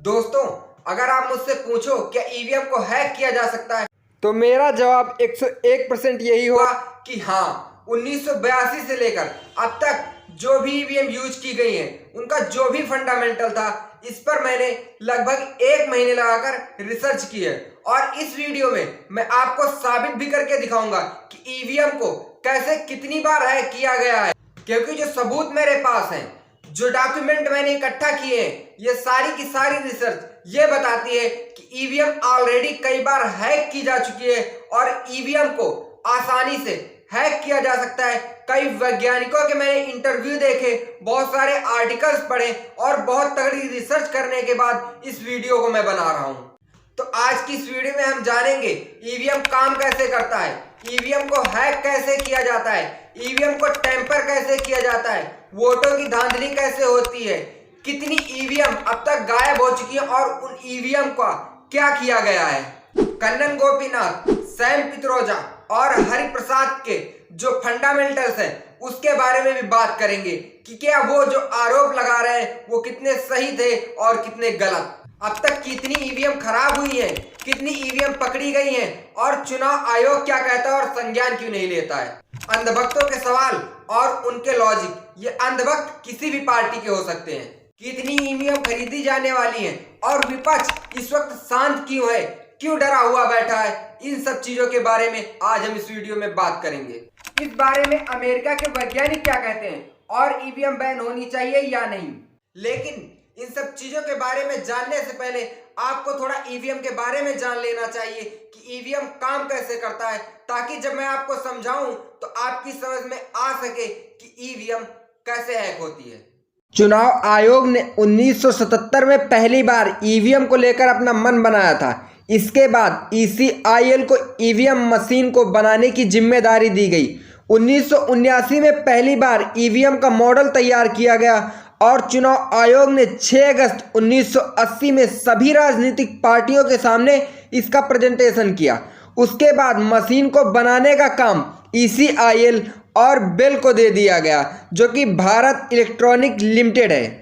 दोस्तों, अगर आप मुझसे पूछो क्या ईवीएम को हैक किया जा सकता है तो मेरा जवाब 101% यही होगा कि हाँ। 1982 से लेकर अब तक जो भी ईवीएम यूज की गई है उनका जो भी फंडामेंटल था इस पर मैंने लगभग 1 महीने लगाकर रिसर्च की है और इस वीडियो में मैं आपको साबित भी करके दिखाऊंगा कि ईवीएम को कैसे कितनी बार हैक किया गया है, क्योंकि जो सबूत मेरे पास हैं, जो डॉक्यूमेंट मैंने इकट्ठा किए हैं, ये सारी की सारी रिसर्च ये बताती है कि ईवीएम ऑलरेडी कई बार हैक की जा चुकी है और ईवीएम को आसानी से हैक किया जा सकता है। कई वैज्ञानिकों के मैंने इंटरव्यू देखे, बहुत सारे आर्टिकल्स पढ़े और बहुत तगड़ी रिसर्च करने के बाद इस वीडियो को मैं बना रहा हूं। तो आज की इस वीडियो में हम जानेंगे ईवीएम काम कैसे करता है, ईवीएम को हैक कैसे किया जाता है, ईवीएम को टेम्पर कैसे किया जाता है, वोटों की धांधली कैसे होती है, कितनी ईवीएम अब तक गायब हो चुकी है और उन ईवीएम का क्या किया गया है। कन्नन गोपीनाथ, सैम पित्रोदा और हरिप्रसाद के जो फंडामेंटल्स हैं उसके बारे में भी बात करेंगे कि क्या वो जो आरोप लगा रहे हैं वो कितने सही थे और कितने गलत। अब तक कितनी ईवीएम खराब हुई है, कितनी ईवीएम पकड़ी गई हैं और चुनाव आयोग क्या कहता है और संज्ञान क्यों नहीं लेता है। अंधभक्तों के सवाल और उनके लॉजिक, ये अंधभक्त किसी भी पार्टी के हो सकते हैं। कितनी ईवीएम खरीदी जाने वाली है और विपक्ष इस वक्त शांत क्यों है, क्यों डरा हुआ बैठा है, इन सब चीजों के बारे में आज हम इस वीडियो में बात करेंगे। इस बारे में अमेरिका के वैज्ञानिक क्या कहते हैं और ईवीएम बैन होनी चाहिए या नहीं। लेकिन इन सब चीजों के बारे में जानने से पहले आपको थोड़ा ईवीएम के बारे में जान लेना चाहिए कि ईवीएम काम कैसे करता है, ताकि जब मैं आपको समझाऊं तो आपकी समझ में आ सके कि ईवीएम कैसे हैक होती है। चुनाव आयोग ने 1977 में पहली बार ईवीएम को लेकर अपना मन बनाया था। इसके बाद ECIL को ईवीएम मशीन को बनाने की जिम्मेदारी दी गई। 1979 में पहली बार ईवीएम का मॉडल तैयार किया गया और चुनाव आयोग ने 6 अगस्त 1980 में सभी राजनीतिक पार्टियों के सामने इसका प्रेजेंटेशन किया। उसके बाद मशीन को बनाने का काम ECIL और बेल को दे दिया गया, जो कि भारत इलेक्ट्रॉनिक लिमिटेड है।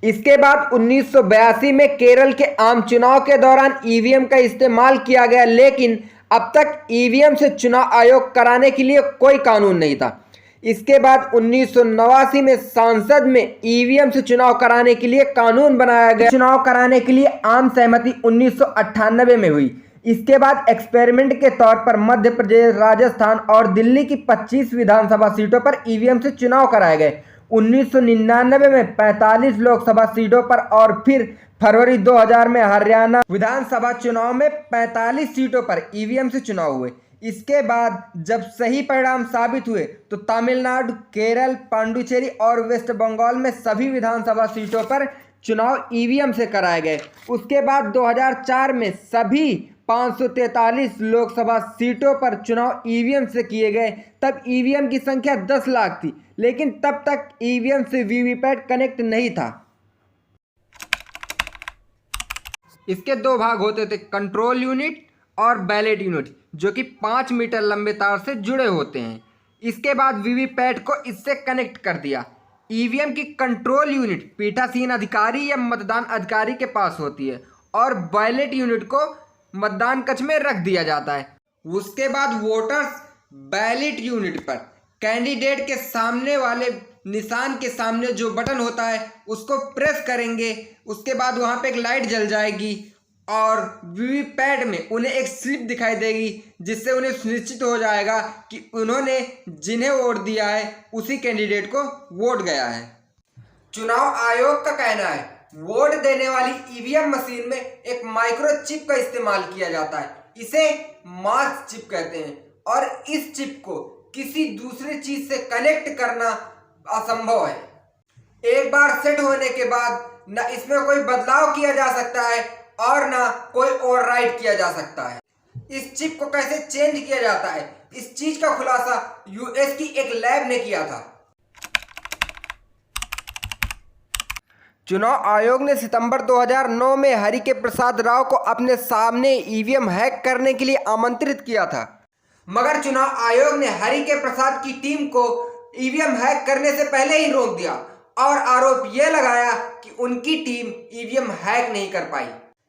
इसके बाद 1982 में केरल के आम चुनाव के दौरान ईवीएम का इस्तेमाल किया गया, लेकिन अब तक ईवीएम से चुनाव आयोग कराने के लिए कोई कानून नहीं था। इसके बाद 1989 में संसद में ईवीएम से चुनाव कराने के लिए कानून बनाया गया। चुनाव कराने के लिए आम सहमति 1998 में हुई। इसके बाद एक्सपेरिमेंट के तौर पर मध्य प्रदेश, राजस्थान और दिल्ली की 25 विधानसभा सीटों पर ईवीएम से चुनाव कराए गए। 1999 में 45 लोकसभा सीटों पर और फिर फरवरी 2000 में हरियाणा विधानसभा चुनाव में 45 सीटों पर ईवीएम से चुनाव हुए। इसके बाद जब सही परिणाम साबित हुए तो तमिलनाडु, केरल, पांडुचेरी और वेस्ट बंगाल में सभी विधानसभा सीटों पर चुनाव ईवीएम से कराए गए। उसके बाद 2004 में सभी 543 लोकसभा सीटों पर चुनाव ईवीएम से किए गए। तब ईवीएम की संख्या 10 लाख थी, लेकिन तब तक ईवीएम से वीवीपैट कनेक्ट नहीं था। इसके 2 भाग होते थे, कंट्रोल यूनिट और बैलेट यूनिट, जो कि 5 मीटर लंबे तार से जुड़े होते हैं। इसके बाद वीवीपैट को इससे कनेक्ट कर दिया। ईवीएम की कंट्रोल यूनिट पीठासीन अधिकारी या मतदान अधिकारी के पास होती है और बैलेट यूनिट को मतदान कक्ष में रख दिया जाता है। उसके बाद वोटर्स बैलेट यूनिट पर कैंडिडेट के सामने वाले निशान के सामने जो बटन होता है उसको प्रेस करेंगे। उसके बाद वहां पे एक लाइट जल जाएगी और वीवीपैट में उन्हें एक स्लिप दिखाई देगी, जिससे उन्हें सुनिश्चित हो जाएगा कि उन्होंने जिन्हें वोट दिया है उसी कैंडिडेट को वोट गया है। चुनाव आयोग का कहना है वोट देने वाली ईवीएम मशीन में एक माइक्रोचिप का इस्तेमाल किया जाता है। इसे मास्क चिप कहते हैं और इस चिप को किसी दूसरी चीज से कनेक्ट करना असंभव है। एक बार सेट होने के बाद न इसमें कोई बदलाव किया जा सकता है और ना कोई ओवरराइट किया जा सकता है। इस चिप को कैसे चेंज किया जाता है, इस चीज का खुलासा यूएस की एक लैब ने किया था। चुनाव आयोग ने सितंबर 2009 में हरिके प्रसाद राव को अपने सामने ईवीएम हैक करने के लिए आमंत्रित किया था, मगर चुनाव आयोग ने हरिके प्रसाद की टीम को ईवीएम हैक करने से पहले ही रोक दिया और आरोप यह लगाया कि उनकी टीम ईवीएम हैक नहीं कर पाई।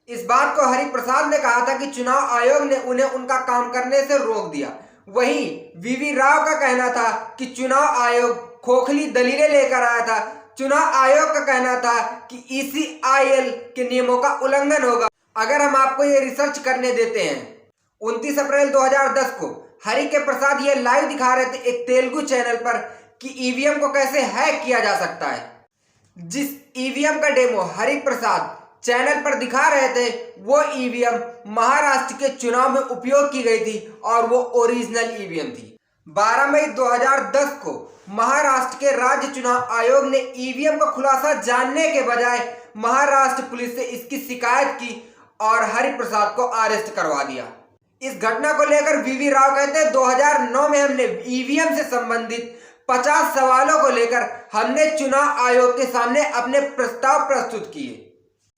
इस बात को हरिप्रसाद ने कहा था कि चुनाव आयोग ने उन्हें उनका काम करने से रोक दिया। वहीं वीवी राव का कहना था कि चुनाव आयोग खोखली दलीलें लेकर आया था। चुनाव आयोग का कहना था कि ECIL के नियमों का उल्लंघन होगा। अगर हम आपको ये रिसर्च करने देते हैं, 29 अप्रैल 2010 को हरि के प्रसाद ये लाइव दिखा रहे थे एक तेलुगु चैनल पर कि ईवीएम को कैसे हैक किया जा सकता है। जिस ईवीएम का डेमो हरि प्रसाद चैनल पर दिखा रहे थे वो ईवीएम महाराष्ट्र के चुनाव में उपयोग की गई थी और वो ओरिजिनल ईवीएम थी। 12 मई 2010 को महाराष्ट्र के राज्य चुनाव आयोग ने ईवीएम का खुलासा जानने के बजाय महाराष्ट्र पुलिस से इसकी शिकायत की और हरिप्रसाद को अरेस्ट करवा दिया। इस घटना को लेकर वीवी राव कहते हैं 2009 में हमने ईवीएम से संबंधित 50 सवालों को लेकर हमने चुनाव आयोग के सामने अपने प्रस्ताव प्रस्तुत किए,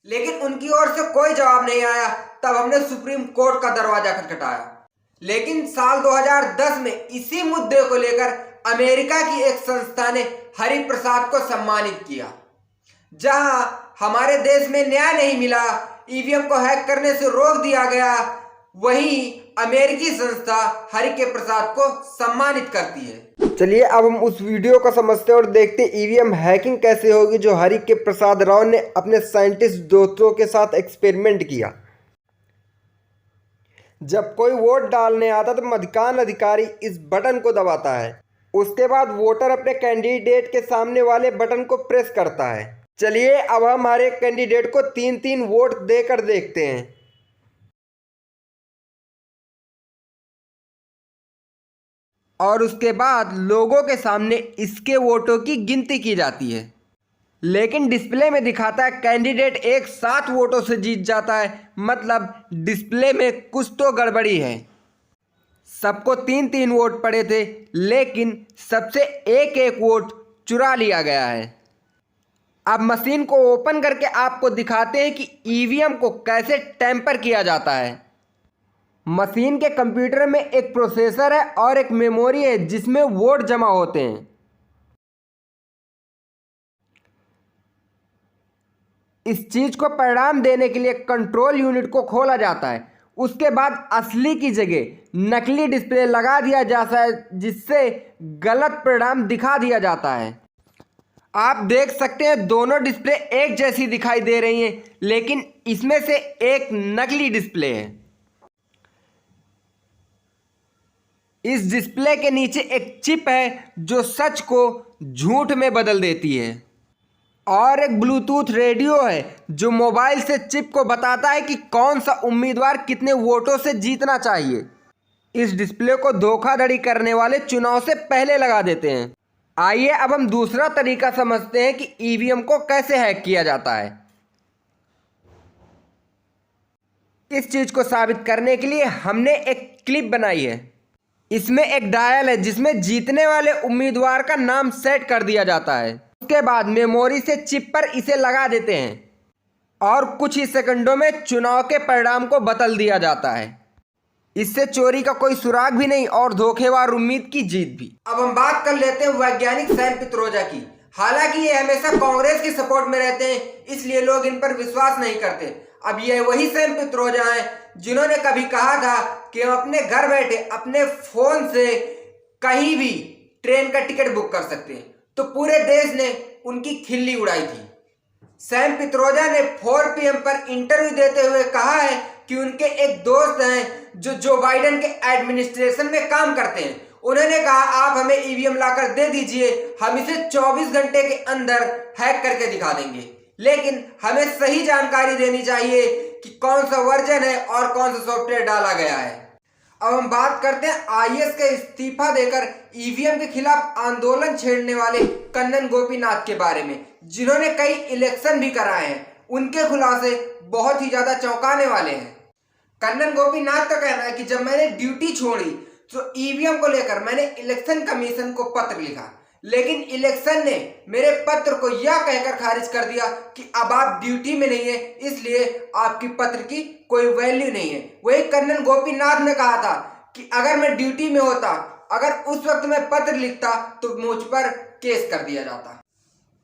लेकिन उनकी ओर से कोई जवाब नहीं आया। तब हमने सुप्रीम कोर्ट का दरवाजा खटखटाया। लेकिन साल 2010 में इसी मुद्दे को लेकर अमेरिका की एक संस्था ने हरिप्रसाद को सम्मानित किया। जहां हमारे देश में न्याय नहीं मिला, ईवीएम को हैक करने से रोक दिया गया, वहीं अमेरिकी संस्था हरि के प्रसाद को सम्मानित करती है। चलिए अब हम उस वीडियो को समझते हैं और देखते हैं ईवीएम हैकिंग कैसे होगी जो हरि के प्रसाद राव ने अपने साइंटिस्ट दोस्तों के साथ एक्सपेरिमेंट किया। जब कोई वोट डालने आता तो मतदान अधिकारी इस बटन को दबाता है। उसके बाद वोटर अपने कैंडिडेट के सामने वाले बटन को प्रेस करता है। चलिए अब हम हमारे कैंडिडेट को 3-3 वोट देकर देखते हैं। और उसके बाद लोगों के सामने इसके वोटों की गिनती की जाती है। लेकिन डिस्प्ले में दिखाता है कैंडिडेट एक 7 वोटों से जीत जाता है, मतलब डिस्प्ले में कुछ तो गड़बड़ी है। सबको 3-3 वोट पड़े थे, लेकिन सबसे एक वोट चुरा लिया गया है। अब मशीन को ओपन करके आपको दिखाते हैं कि ईवीएम को कैसे टैंपर किया जाता है। मशीन के कंप्यूटर में एक प्रोसेसर है और एक मेमोरी है जिसमें वोट जमा होते हैं। इस चीज को परिणाम देने के लिए कंट्रोल यूनिट को खोला जाता है। उसके बाद असली की जगह नकली डिस्प्ले लगा दिया जाता है, जिससे गलत परिणाम दिखा दिया जाता है। आप देख सकते हैं दोनों डिस्प्ले एक जैसी दिखाई दे रही हैं, लेकिन इसमें से एक नकली डिस्प्ले है। इस डिस्प्ले के नीचे एक चिप है जो सच को झूठ में बदल देती है, और एक ब्लूटूथ रेडियो है जो मोबाइल से चिप को बताता है कि कौन सा उम्मीदवार कितने वोटों से जीतना चाहिए। इस डिस्प्ले को धोखाधड़ी करने वाले चुनाव से पहले लगा देते हैं। आइए अब हम दूसरा तरीका समझते हैं कि ईवीएम को कैसे हैक किया जाता है। इस चीज को साबित करने के लिए हमने एक क्लिप बनाई है। इसमें एक डायल है जिसमें जीतने वाले उम्मीदवार का नाम सेट कर दिया जाता है। उसके बाद मेमोरी से चिप पर इसे लगा देते हैं और कुछ ही सेकंडों में चुनाव के परिणाम को बदल दिया जाता है। इससे चोरी का कोई सुराग भी नहीं और धोखेबाज उम्मीद की जीत भी। अब हम बात कर लेते हैं वैज्ञानिक सैम पित्रोदा की। हालांकि ये हमेशा कांग्रेस के सपोर्ट में रहते हैं, इसलिए लोग इन पर विश्वास नहीं करते। अब ये वही सैम पित्रोदा हैं जिन्होंने कभी कहा था कि हम अपने घर बैठे अपने फोन से कहीं भी ट्रेन का टिकट बुक कर सकते हैं, तो पूरे देश ने उनकी खिल्ली उड़ाई थी। सैम पित्रोदा ने 4 PM पर इंटरव्यू देते हुए कहा है कि उनके एक दोस्त हैं जो जो बाइडेन के एडमिनिस्ट्रेशन में काम करते हैं। उन्होंने कहा आप हमें ईवीएम लाकर दे दीजिए, हम इसे 24 घंटे के अंदर हैक करके दिखा देंगे, लेकिन हमें सही जानकारी देनी चाहिए कि कौन सा वर्जन है और कौन सा सॉफ्टवेयर डाला गया है। अब हम बात करते हैं IAS का इस्तीफा देकर ईवीएम के खिलाफ आंदोलन छेड़ने वाले कन्नन गोपीनाथ के बारे में, जिन्होंने कई इलेक्शन भी कराए हैं। उनके खुलासे बहुत ही ज्यादा चौंकाने वाले हैं। कन्नन गोपीनाथ का कहना है कि जब मैंने ड्यूटी छोड़ी तो ईवीएम को लेकर मैंने इलेक्शन कमीशन को पत्र लिखा, लेकिन इलेक्शन ने मेरे पत्र को यह कहकर खारिज कर दिया कि अब आप ड्यूटी में नहीं है, इसलिए आपकी पत्र की कोई वैल्यू नहीं है। वही कन्नन गोपीनाथ ने कहा था कि अगर मैं ड्यूटी में होता, अगर उस वक्त मैं पत्र लिखता तो मुझ पर केस कर दिया जाता।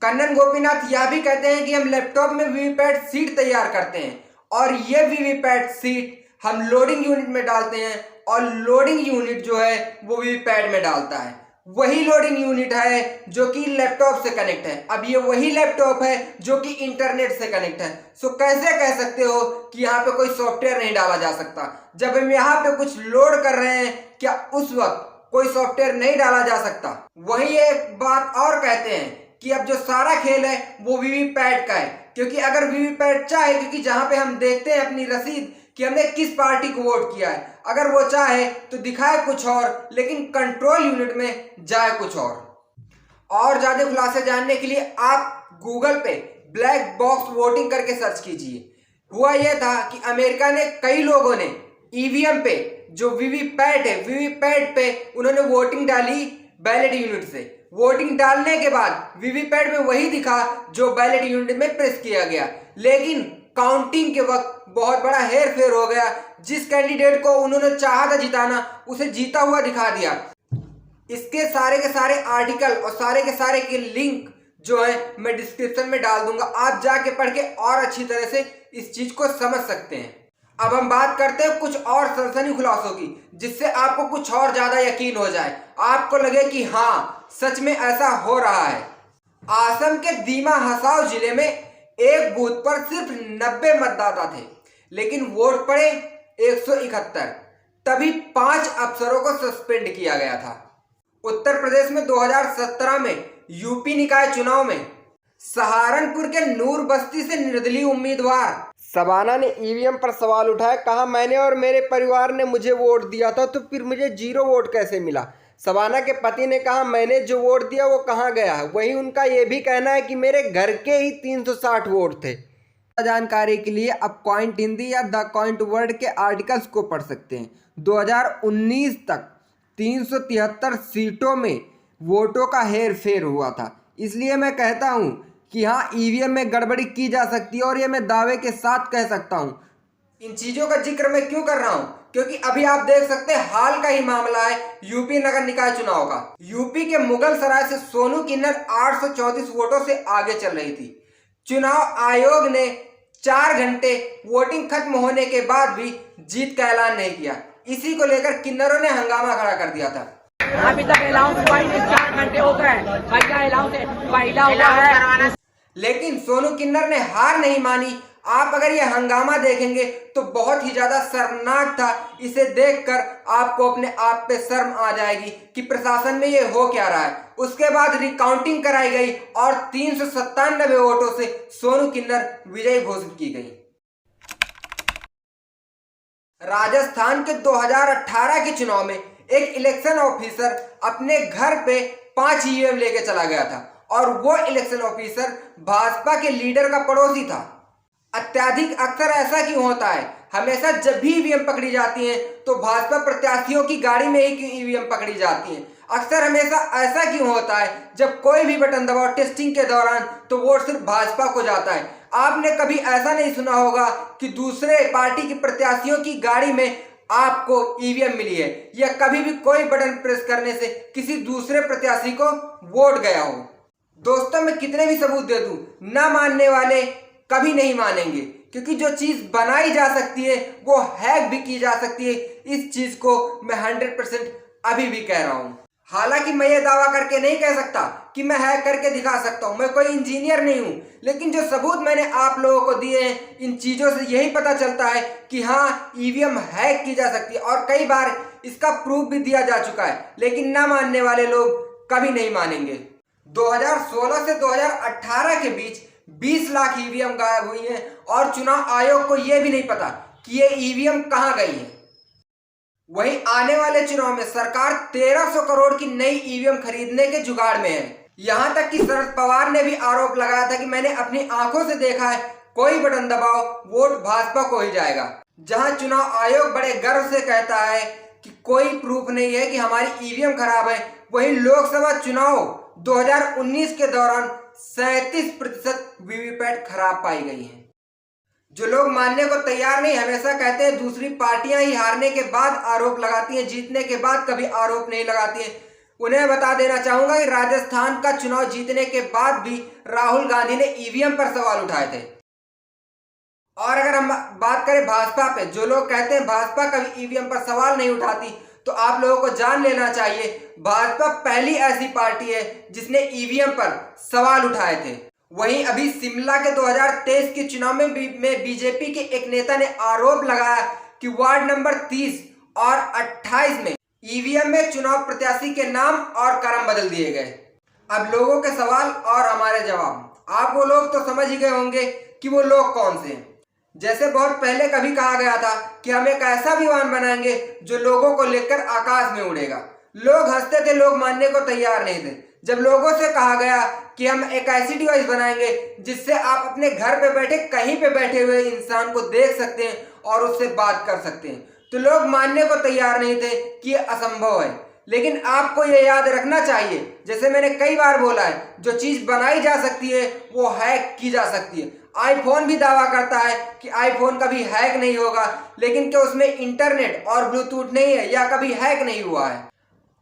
कन्नन गोपीनाथ यह भी कहते हैं कि हम लैपटॉप में वीवीपैट सीट तैयार करते हैं और ये वीवीपैट सीट हम लोडिंग यूनिट में डालते हैं और लोडिंग यूनिट जो है वो वीवीपैट में डालता है। वही लोडिंग यूनिट है जो कि लैपटॉप से कनेक्ट है। अब ये वही लैपटॉप है जो कि इंटरनेट से कनेक्ट है। सो कैसे कह सकते हो कि यहाँ पे कोई सॉफ्टवेयर नहीं डाला जा सकता? जब हम यहाँ पे कुछ लोड कर रहे हैं, क्या उस वक्त कोई सॉफ्टवेयर नहीं डाला जा सकता? वही एक बात और कहते हैं कि अब जो सारा खेल है वो वीवीपैट का है, क्योंकि अगर वीवीपैट चाहे, क्योंकि जहां पे हम देखते हैं अपनी रसीद कि हमने किस पार्टी को वोट किया है, अगर वो चाहे तो दिखाए कुछ और लेकिन कंट्रोल यूनिट में जाए कुछ और ज्यादा खुलासे जानने के लिए आप गूगल पे ब्लैक बॉक्स वोटिंग करके सर्च कीजिए। हुआ यह था कि अमेरिका ने कई लोगों ने ईवीएम पे जो वीवीपैट है, वीवीपैट पे उन्होंने वोटिंग डाली बैलेट यूनिट से। वोटिंग डालने के बाद वीवीपैट में वही दिखा जो बैलेट यूनिट में प्रेस किया गया, लेकिन काउंटिंग के वक्त बहुत बड़ा हेर फेर हो गया। जिस कैंडिडेट को उन्होंने चाहा था जिताना, उसे जीता हुआ दिखा दिया। इसके सारे के सारे आर्टिकल और सारे के सारे के लिंक जो है मैं डिस्क्रिप्शन में डाल दूंगा, आप जाके पढ़ के और अच्छी तरह से इस चीज को समझ सकते हैं। अब हम बात करते हैं कुछ और सनसनी खुलासों की, जिससे आपको कुछ और ज्यादा यकीन हो जाए, आपको लगे कि हाँ सच में ऐसा हो रहा है। असम के दीमा हसाओ जिले में एक बूथ पर सिर्फ 90 मतदाता थे, लेकिन वोट पड़े 171। तभी 5 अफसरों को सस्पेंड किया गया था। उत्तर प्रदेश में 2017 में यूपी निकाय चुनाव में सहारनपुर के नूर बस्ती से निर्दलीय उम्मीदवार शबाना ने ईवीएम पर सवाल उठाया। कहा मैंने और मेरे परिवार ने मुझे वोट दिया था, तो फिर मुझे 0 वोट कैसे मिला? शबाना के पति ने कहा मैंने जो वोट दिया वो कहाँ गया? वहीं उनका यह भी कहना है कि मेरे घर के ही 360 वोट थे। जानकारी के लिए आप क्वाइंट हिंदी या द क्वाइंट वर्ल्ड के आर्टिकल्स को पढ़ सकते हैं। 2019 तक 373 सीटों में वोटों का हेर फेर हुआ था। इसलिए मैं कहता हूं कि हाँ, ईवीएम में गड़बड़ी की जा सकती है और ये मैं दावे के साथ कह सकता हूं। इन चीजों का जिक्र मैं क्यों कर रहा हूं? क्योंकि अभी आप देख सकते हैं हाल का ही मामला है यूपी नगर निकाय चुनाव का। यूपी के मुगल सराय से सोनू किन्नर 834 वोटों से आगे चल रही थी। चुनाव आयोग ने 4 घंटे वोटिंग खत्म होने के बाद भी जीत का ऐलान नहीं किया। इसी को लेकर किन्नरों ने हंगामा खड़ा कर दिया था। अभी तक अनाउंस हुआ 4 घंटे हो गए, पहला हुआ है। लेकिन सोनू किन्नर ने हार नहीं मानी। आप अगर ये हंगामा देखेंगे तो बहुत ही ज्यादा शर्मनाक था। इसे देखकर आपको अपने आप पे शर्म आ जाएगी कि प्रशासन में ये हो क्या रहा है। उसके बाद रिकाउंटिंग कराई गई और 397 वोटों से सोनू किन्नर विजयी घोषित की गई। राजस्थान के 2018 के चुनाव में एक इलेक्शन ऑफिसर अपने घर पे 5 ईवीएम लेके चला गया था और वो इलेक्शन ऑफिसर भाजपा के लीडर का पड़ोसी था। अत्यधिक अक्सर ऐसा क्यों होता है? हमेशा जब भी ईवीएम पकड़ी जाती है तो भाजपा प्रत्याशियों की गाड़ी में ही ईवीएम पकड़ी जाती है। अक्सर हमेशा ऐसा क्यों होता है? जब कोई भी बटन दबाओ टेस्टिंग के दौरान तो वोट सिर्फ भाजपा को जाता है। आपने कभी ऐसा नहीं सुना होगा कि दूसरे पार्टी के प्रत्याशियों की गाड़ी में आपको ईवीएम मिली है, या कभी भी कोई बटन प्रेस करने से किसी दूसरे प्रत्याशी को वोट गया हो। दोस्तों, मैं कितने भी सबूत दे दूं, ना मानने वाले कभी नहीं मानेंगे, क्योंकि जो चीज बनाई जा सकती है वो हैक भी की जा सकती है। इस चीज को मैं 100% अभी भी कह रहा हूं। हालांकि मैं ये दावा करके नहीं कह सकता कि मैं हैक करके दिखा सकता हूं, मैं कोई इंजीनियर नहीं हूं, लेकिन जो सबूत मैंने आप लोगों को दिए हैं, इन चीजों से यही पता चलता है कि हाँ, ईवीएम हैक की जा सकती है और कई बार इसका प्रूफ भी दिया जा चुका है। लेकिन ना मानने वाले लोग कभी नहीं मानेंगे। 2016 से 2018 के बीच 20 लाख ईवीएम गायब हुई हैं और चुनाव आयोग को यह भी नहीं पता कि ये ईवीएम कहां गई हैं। वहीं आने वाले चुनाव में सरकार 1300 करोड़ की नई ईवीएम खरीदने के जुगाड़ में है। यहां तक कि शरद पवार ने भी आरोप लगाया था कि मैंने अपनी आंखों से देखा है, कोई बटन दबाओ वोट भाजपा को ही जाएगा। जहां चुनाव आयोग बड़े गर्व से कहता है कि कोई प्रूफ नहीं है कि हमारी ईवीएम खराब है, वहीं लोकसभा चुनाव 2019 के दौरान 37% वीवीपैट खराब पाई गई है। जो लोग मानने को तैयार नहीं, हमेशा कहते हैं दूसरी पार्टियां ही हारने के बाद आरोप लगाती हैं, जीतने के बाद कभी आरोप नहीं लगाती हैं। उन्हें बता देना चाहूंगा कि राजस्थान का चुनाव जीतने के बाद भी राहुल गांधी ने ईवीएम पर सवाल उठाए थे। और अगर हम बात करें भाजपा पे, जो लोग कहते हैं भाजपा कभी ईवीएम पर सवाल नहीं उठाती, तो आप लोगों को जान लेना चाहिए भाजपा पहली ऐसी पार्टी है जिसने ईवीएम पर सवाल उठाए थे। वहीं अभी शिमला के 2023 के चुनाव में बीजेपी के एक नेता ने आरोप लगाया कि वार्ड नंबर 30 और 28 में ईवीएम में चुनाव प्रत्याशी के नाम और क्रम बदल दिए गए। अब लोगों के सवाल और हमारे जवाब, आप वो लोग तो समझ ही गए होंगे कि वो लोग कौन से हैं। जैसे बहुत पहले कभी कहा गया था कि हम एक ऐसा विमान बनाएंगे जो लोगों को लेकर आकाश में उड़ेगा। लोग हंसते थे, लोग मानने को तैयार नहीं थे। जब लोगों से कहा गया कि हम एक ऐसी डिवाइस बनाएंगे जिससे आप अपने घर पे बैठे कहीं पे बैठे हुए इंसान को देख सकते हैं और उससे बात कर सकते हैं, तो लोग मानने को तैयार नहीं थे कि ये असंभव है। लेकिन आपको ये याद रखना चाहिए, जैसे मैंने कई बार बोला है, जो चीज बनाई जा सकती है वो हैक की जा सकती है। आईफोन भी दावा करता है कि आईफोन कभी हैक नहीं होगा, लेकिन क्या उसमें इंटरनेट और ब्लूटूथ नहीं है या कभी हैक नहीं हुआ है।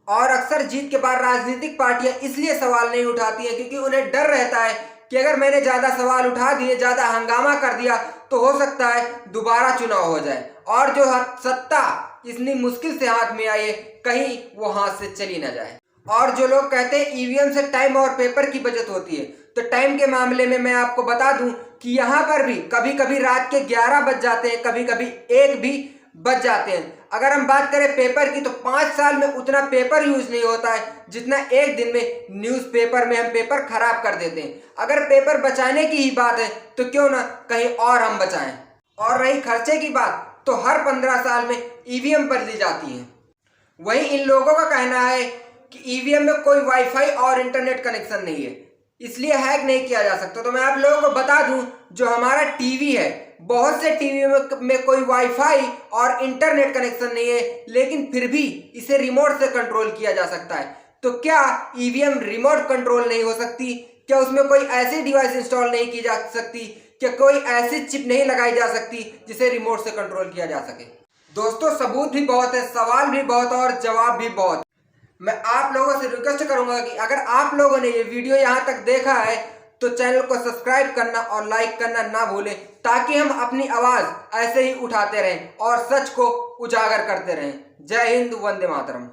और अक्सर जीत के बाद राजनीतिक पार्टियां इसलिए सवाल नहीं उठाती हैं क्योंकि उन्हें डर रहता है कि अगर मैंने ज्यादा सवाल उठा दिए, ज्यादा हंगामा कर दिया, तो हो सकता है दोबारा चुनाव हो जाए और जो सत्ता इतनी मुश्किल से हाथ में आई है कहीं वो हाथ से चली ना जाए। और जो लोग कहते हैं ईवीएम से टाइम और पेपर की बचत होती है, तो टाइम के मामले में मैं आपको बता दूं कि यहाँ पर भी कभी कभी रात के 11 बज जाते हैं, कभी कभी 1 भी बच जाते हैं। अगर हम बात करें पेपर की, तो 5 साल में उतना पेपर यूज नहीं होता है जितना एक दिन में न्यूज़पेपर में हम पेपर खराब कर देते हैं। अगर पेपर बचाने की ही बात है तो क्यों ना कहीं और हम बचाएं। और रही खर्चे की बात, तो हर 15 साल में ईवीएम बदली जाती है। वहीं इन लोगों का कहना है कि ईवीएम में कोई वाईफाई और इंटरनेट कनेक्शन नहीं है, इसलिए हैक नहीं किया जा सकता। तो मैं आप लोगों को बता दूं, जो हमारा टीवी है, बहुत से टीवी में कोई वाईफाई और इंटरनेट कनेक्शन नहीं है, लेकिन फिर भी इसे रिमोट से कंट्रोल किया जा सकता है। तो क्या ईवीएम रिमोट कंट्रोल नहीं हो सकती? क्या उसमें कोई ऐसी डिवाइस इंस्टॉल नहीं की जा सकती? क्या कोई ऐसी चिप नहीं लगाई जा सकती जिसे रिमोट से कंट्रोल किया जा सके? दोस्तों, सबूत भी बहुत है, सवाल भी बहुत और जवाब भी बहुत। मैं आप लोगों से रिक्वेस्ट करूंगा कि अगर आप लोगों ने ये वीडियो यहाँ तक देखा है तो चैनल को सब्सक्राइब करना और लाइक करना ना भूलें, ताकि हम अपनी आवाज ऐसे ही उठाते रहें और सच को उजागर करते रहें। जय हिंद, वंदे मातरम।